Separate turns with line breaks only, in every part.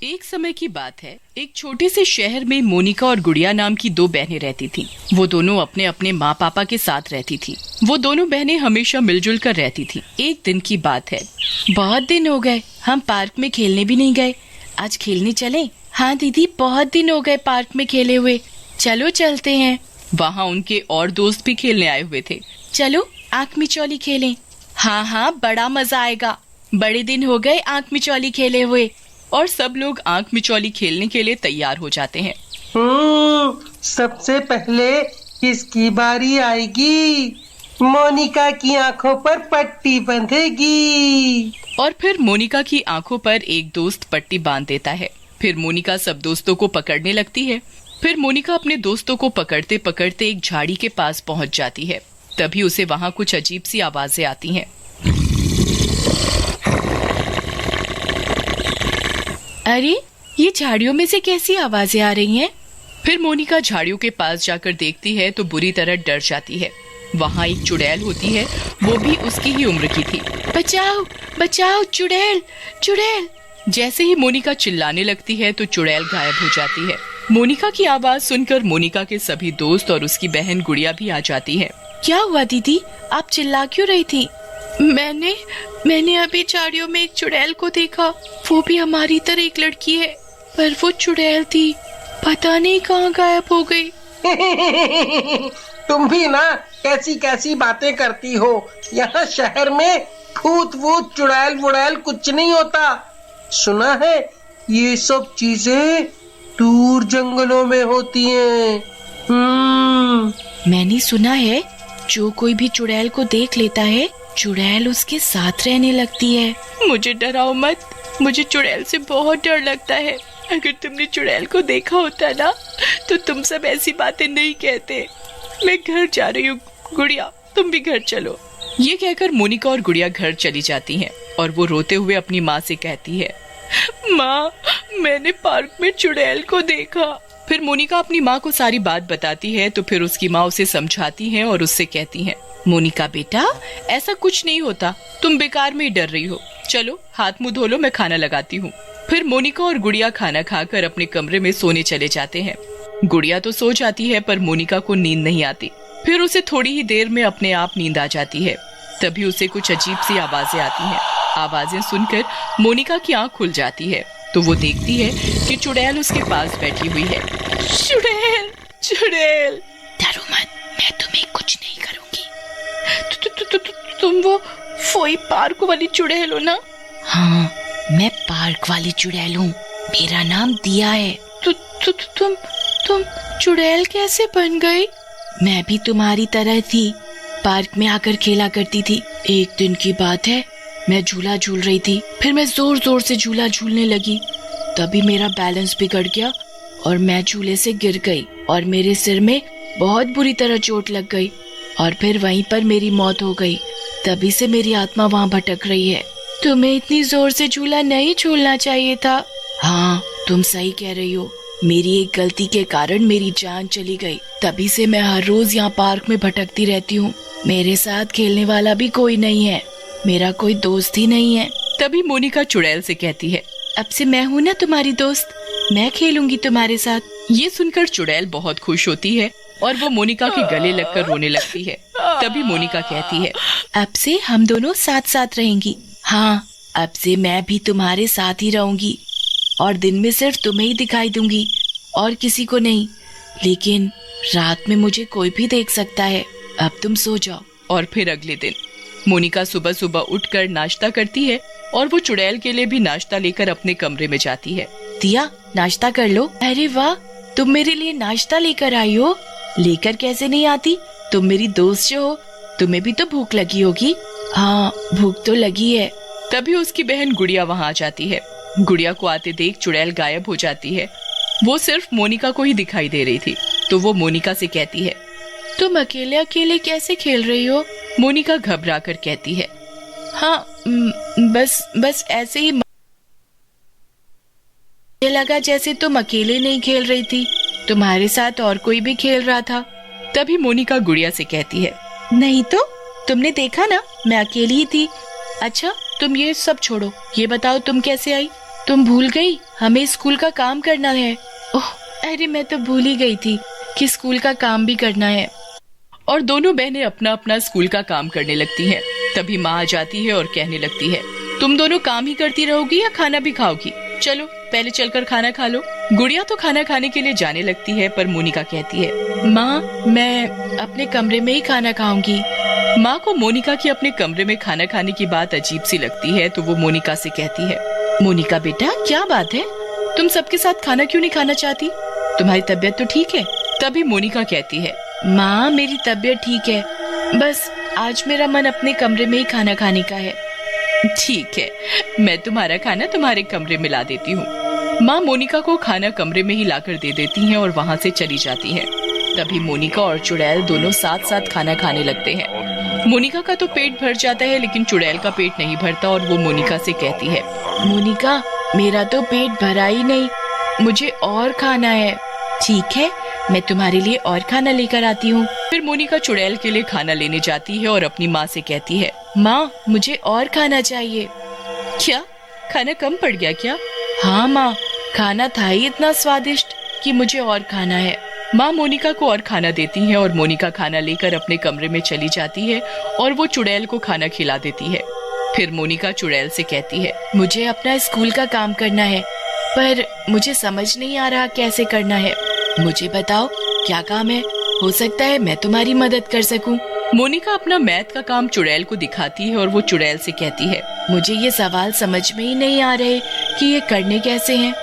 एक समय की बात है। एक छोटे से शहर में मोनिका और गुड़िया नाम की दो बहनें रहती थीं। वो दोनों अपने अपने माँ पापा के साथ रहती थीं। वो दोनों बहनें हमेशा मिलजुल कर रहती थीं। एक दिन की बात है। बहुत दिन हो गए हम पार्क में खेलने भी नहीं गए, आज खेलने चलें? हाँ दीदी, बहुत दिन हो गए पार्क में खेले हुए, चलो चलते हैं। वहाँ उनके और दोस्त भी खेलने आए हुए थे। चलो आंख मिचौली खेलें। हाँ हाँ, बड़ा मजा आएगा, बड़े दिन हो गए आंख मिचौली खेले हुए। और सब लोग आंख मिचौली खेलने के लिए तैयार हो जाते हैं।
सबसे पहले किसकी बारी आएगी? मोनिका की आंखों पर पट्टी बंधेगी।
और फिर मोनिका की आंखों पर एक दोस्त पट्टी बांध देता है। फिर मोनिका सब दोस्तों को पकड़ने लगती है। फिर मोनिका अपने दोस्तों को पकड़ते पकड़ते एक झाड़ी के पास पहुंच जाती है। तभी उसे वहां कुछ अजीब सी आवाजें आती हैं। अरे, ये झाड़ियों में से कैसी आवाजें आ रही हैं? फिर मोनिका झाड़ियों के पास जाकर देखती है तो बुरी तरह डर जाती है। वहाँ एक चुड़ैल होती है, वो भी उसकी ही उम्र की थी। बचाओ बचाओ, चुड़ैल चुड़ैल। जैसे ही मोनिका चिल्लाने लगती है तो चुड़ैल गायब हो जाती है। मोनिका की आवाज सुनकर मोनिका के सभी दोस्त और उसकी बहन गुड़िया भी आ जाती है। क्या हुआ दीदी, आप चिल्ला क्यों रही थी? मैंने अभी झाड़ियों में एक चुड़ैल को देखा, वो भी हमारी तरह एक लड़की है, पर वो चुड़ैल थी, पता नहीं कहाँ गायब हो गई।
तुम भी ना कैसी कैसी बातें करती हो। यहाँ शहर में भूत वूत चुड़ैल वुड़ैल कुछ नहीं होता। सुना है ये सब चीजें दूर जंगलों में होती हैं।
मैंने सुना है जो कोई भी चुड़ैल को देख लेता है, चुड़ैल उसके साथ रहने लगती है। मुझे डराओ मत, मुझे चुड़ैल से बहुत डर लगता है। अगर तुमने चुड़ैल को देखा होता ना तो तुम सब ऐसी बातें नहीं कहते। मैं घर जा रही हूँ, गुड़िया तुम भी घर चलो। ये कहकर मोनिका और गुड़िया घर चली जाती हैं और वो रोते हुए अपनी माँ से कहती है, माँ मैंने पार्क में चुड़ैल को देखा। फिर मोनिका अपनी माँ को सारी बात बताती है तो फिर उसकी माँ उसे समझाती है और उससे कहती है, मोनिका बेटा ऐसा कुछ नहीं होता, तुम बेकार में ही डर रही हो। चलो हाथ मुंह धो लो, मैं खाना लगाती हूँ। फिर मोनिका और गुड़िया खाना खाकर अपने कमरे में सोने चले जाते हैं। गुड़िया तो सो जाती है पर मोनिका को नींद नहीं आती। फिर उसे थोड़ी ही देर में अपने आप नींद आ जाती है। तभी उसे कुछ अजीब सी आवाजें आती हैं। आवाजें सुनकर मोनिका की आंख खुल जाती है तो वो देखती है कि चुड़ैल उसके पास बैठी हुई है। चुड़ैल चुड़ैल, डरो मत, मैं तुम्हें कुछ नहीं करूंगी। तुम वो फोई पार्क वाली चुड़ैल हो ना? हाँ, मैं पार्क वाली चुड़ैल हूँ, मेरा नाम दिया है। तुम चुड़ैल कैसे बन गई? मैं भी तुम्हारी तरह थी, पार्क में आकर खेला करती थी। एक दिन की बात है, मैं झूला झूल रही थी, फिर मैं जोर जोर से झूला झूलने लगी, तभी मेरा बैलेंस बिगड़ गया और मैं झूले से गिर गई और मेरे सिर में बहुत बुरी तरह चोट लग गई और फिर वहीं पर मेरी मौत हो गई। तभी से मेरी आत्मा वहाँ भटक रही है। तुम्हें इतनी जोर से झूला नहीं झूलना चाहिए था। हाँ, तुम सही कह रही हो, मेरी एक गलती के कारण मेरी जान चली गई। तभी से मैं हर रोज यहाँ पार्क में भटकती रहती हूँ। मेरे साथ खेलने वाला भी कोई नहीं है, मेरा कोई दोस्त ही नहीं है। तभी मोनिका चुड़ैल से कहती है, अब से मैं हूँ ना तुम्हारी दोस्त, मैं खेलूंगी तुम्हारे साथ। ये सुनकर चुड़ैल बहुत खुश होती है और वो मोनिका के गले लगकर रोने लगती है। तभी मोनिका कहती है, अब से हम दोनों साथ साथ रहेंगी। हाँ, अब से मैं भी तुम्हारे साथ ही रहूंगी और दिन में सिर्फ तुम्हें ही दिखाई दूंगी और किसी को नहीं। लेकिन रात में मुझे कोई भी देख सकता है। अब तुम सो जाओ। और फिर अगले दिन मोनिका सुबह सुबह उठकर नाश्ता करती है और वो चुड़ैल के लिए भी नाश्ता लेकर अपने कमरे में जाती है। दिया, नाश्ता कर लो। अरे वाह, तुम मेरे लिए नाश्ता लेकर आई हो। लेकर कैसे नहीं आती, तुम मेरी दोस्त जो हो, तुम्हें भी तो भूख लगी होगी। हाँ, भूख तो लगी है। तभी उसकी बहन गुड़िया वहाँ आ जाती है। गुड़िया को आते देख चुड़ैल गायब हो जाती है। वो सिर्फ मोनिका को ही दिखाई दे रही थी तो वो मोनिका से कहती है, तुम अकेले अकेले कैसे खेल रही हो? मोनिका घबरा कर कहती है, हाँ बस ऐसे ही। मुझे लगा जैसे तुम अकेले नहीं खेल रही थी, तुम्हारे साथ और कोई भी खेल रहा था। तभी मोनिका गुड़िया से कहती है, नहीं तो, तुमने देखा ना मैं अकेली ही थी। अच्छा तुम ये सब छोड़ो, ये बताओ तुम कैसे आई? तुम भूल गई हमें स्कूल का काम करना है। ओह, अरे मैं तो भूल ही गई थी कि स्कूल का काम भी करना है। और दोनों बहनें अपना अपना स्कूल का काम करने लगती हैं। तभी माँ आ जाती है और कहने लगती है, तुम दोनों काम ही करती रहोगी या खाना भी खाओगी? चलो पहले चलकर खाना खा लो। गुड़िया तो खाना खाने के लिए जाने लगती है, पर मोनिका कहती है, माँ मैं अपने कमरे में ही खाना खाऊंगी। माँ को मोनिका की अपने कमरे में खाना खाने की बात अजीब सी लगती है, तो वो मोनिका से कहती है, मोनिका बेटा क्या बात है, तुम सबके साथ खाना क्यों नहीं खाना चाहती? तुम्हारी तबीयत तो ठीक है? तभी मोनिका कहती है, माँ मेरी तबीयत ठीक है, बस आज मेरा मन अपने कमरे में ही खाना खाने का है। ठीक है, मैं तुम्हारा खाना तुम्हारे कमरे में ला देती हूँ। माँ मोनिका को खाना कमरे में ही लाकर दे देती हैं और वहाँ से चली जाती हैं। तभी मोनिका और चुड़ैल दोनों साथ साथ खाना खाने लगते हैं। मोनिका का तो पेट भर जाता है, लेकिन चुड़ैल का पेट नहीं भरता और वो मोनिका से कहती है, मोनिका मेरा तो पेट भरा ही नहीं, मुझे और खाना है। ठीक है, मैं तुम्हारे लिए और खाना लेकर आती हूँ। फिर मोनिका चुड़ैल के लिए खाना लेने जाती है और अपनी माँ से कहती है, माँ मुझे और खाना चाहिए। क्या खाना कम पड़ गया क्या? हाँ माँ, खाना था ही इतना स्वादिष्ट कि मुझे और खाना है। माँ मोनिका को और खाना देती है और मोनिका खाना लेकर अपने कमरे में चली जाती है और वो चुड़ैल को खाना खिला देती है। फिर मोनिका चुड़ैल से कहती है, मुझे अपना स्कूल का काम करना है, पर मुझे समझ नहीं आ रहा कैसे करना है। मुझे बताओ क्या काम है, हो सकता है मैं तुम्हारी मदद कर सकूं। मोनिका अपना मैथ का काम चुड़ैल को दिखाती है और वो चुड़ैल से कहती है, मुझे ये सवाल समझ में ही नहीं आ रहे कि ये करने कैसे हैं।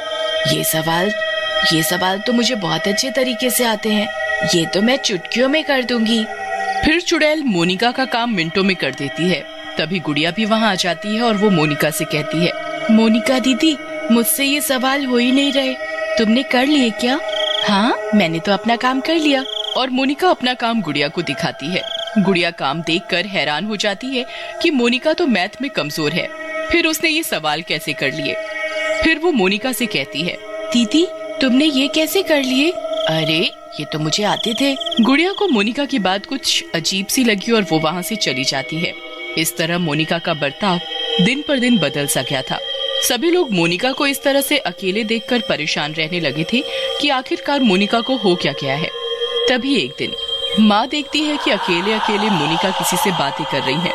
ये सवाल तो मुझे बहुत अच्छे तरीके से आते हैं, ये तो मैं चुटकियों में कर दूंगी। फिर चुड़ैल मोनिका का काम मिनटों में कर देती है। तभी गुड़िया भी वहाँ आ जाती है और वो मोनिका से कहती है, मोनिका दीदी मुझसे ये सवाल हो ही नहीं रहे, तुमने कर लिए क्या? हाँ मैंने तो अपना काम कर लिया। और मोनिका अपना काम गुड़िया को दिखाती है। गुड़िया काम देखकर हैरान हो जाती है कि मोनिका तो मैथ में कमजोर है, फिर उसने ये सवाल कैसे कर लिए। फिर वो मोनिका से कहती है, दीदी तुमने ये कैसे कर लिए? अरे ये तो मुझे आते थे। गुड़िया को मोनिका की बात कुछ अजीब सी लगी और वो वहाँ से चली जाती है। इस तरह मोनिका का बर्ताव दिन पर दिन बदल सा गया था। सभी लोग मोनिका को इस तरह से अकेले देखकर परेशान रहने लगे थे कि आखिरकार मोनिका को हो क्या गया है। तभी एक दिन माँ देखती है कि अकेले अकेले मोनिका किसी से बातें कर रही है।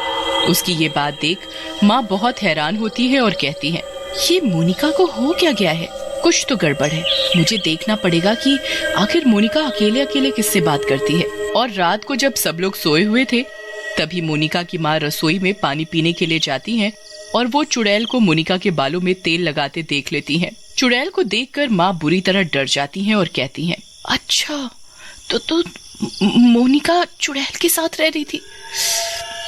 उसकी ये बात देख माँ बहुत हैरान होती है और कहती है, ये मोनिका को हो क्या गया है, कुछ तो गड़बड़ है, मुझे देखना पड़ेगा कि आखिर मोनिका अकेले अकेले किससे बात करती है। और रात को जब सब लोग सोए हुए थे, तभी मोनिका की माँ रसोई में पानी पीने के लिए जाती हैं और वो चुड़ैल को मोनिका के बालों में तेल लगाते देख लेती हैं। चुड़ैल को देखकर माँ बुरी तरह डर जाती हैं और कहती हैं, अच्छा तो मोनिका चुड़ैल के साथ रह रही थी,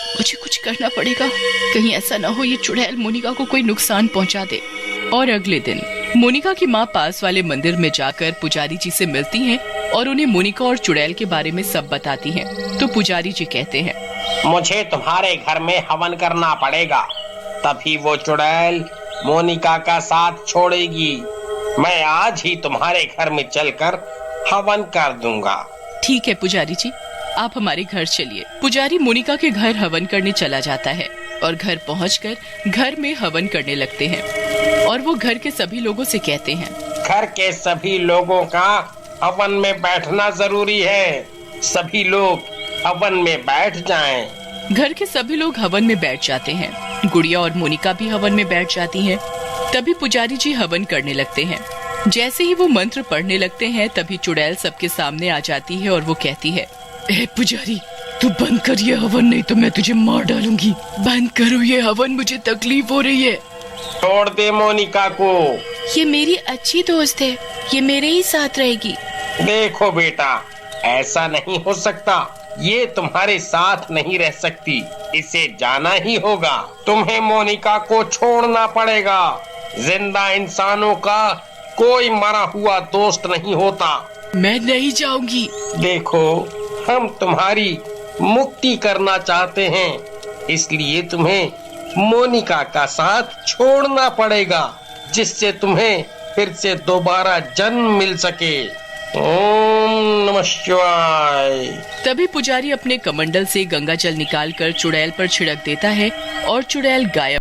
मुझे कुछ करना पड़ेगा, कहीं ऐसा ना हो ये चुड़ैल मोनिका को कोई नुकसान पहुंचा दे। और अगले दिन मोनिका की माँ पास वाले मंदिर में जाकर पुजारी जी से मिलती हैं और उन्हें मोनिका और चुड़ैल के बारे में सब बताती हैं। तो पुजारी जी कहते हैं,
मुझे तुम्हारे घर में हवन करना पड़ेगा, तभी वो चुड़ैल मोनिका का साथ छोड़ेगी। मैं आज ही तुम्हारे घर में चलकर हवन कर दूंगा।
ठीक है पुजारी जी, आप हमारे घर चलिए। पुजारी मोनिका के घर हवन करने चला जाता है और घर पहुंचकर घर में हवन करने लगते हैं। और वो घर के सभी लोगों से कहते हैं,
घर के सभी लोगों का हवन में बैठना जरूरी है, सभी लोग हवन में बैठ जाएं।
घर के सभी लोग हवन में बैठ जाते हैं। गुड़िया और मोनिका भी हवन में बैठ जाती हैं। तभी पुजारी जी हवन करने लगते हैं। जैसे ही वो मंत्र पढ़ने लगते हैं, तभी चुड़ैल सबके सामने आ जाती है और वो कहती है, ए पुजारी तू बंद कर ये हवन, नहीं तो मैं तुझे मार डालूंगी। बंद करो ये हवन, मुझे तकलीफ हो रही है।
छोड़ दे मोनिका को,
ये मेरी अच्छी दोस्त है, ये मेरे ही साथ रहेगी।
देखो बेटा, ऐसा नहीं हो सकता, ये तुम्हारे साथ नहीं रह सकती, इसे जाना ही होगा। तुम्हें मोनिका को छोड़ना पड़ेगा। जिंदा इंसानों का कोई मरा हुआ दोस्त नहीं होता।
मैं नहीं जाऊंगी।
देखो, हम तुम्हारी मुक्ति करना चाहते हैं, इसलिए तुम्हें मोनिका का साथ छोड़ना पड़ेगा, जिससे तुम्हें फिर से दोबारा जन्म मिल सके। ओम नमः शिवाय।
तभी पुजारी अपने कमंडल से गंगा जल निकालकर चुड़ैल पर छिड़क देता है और चुड़ैल गायब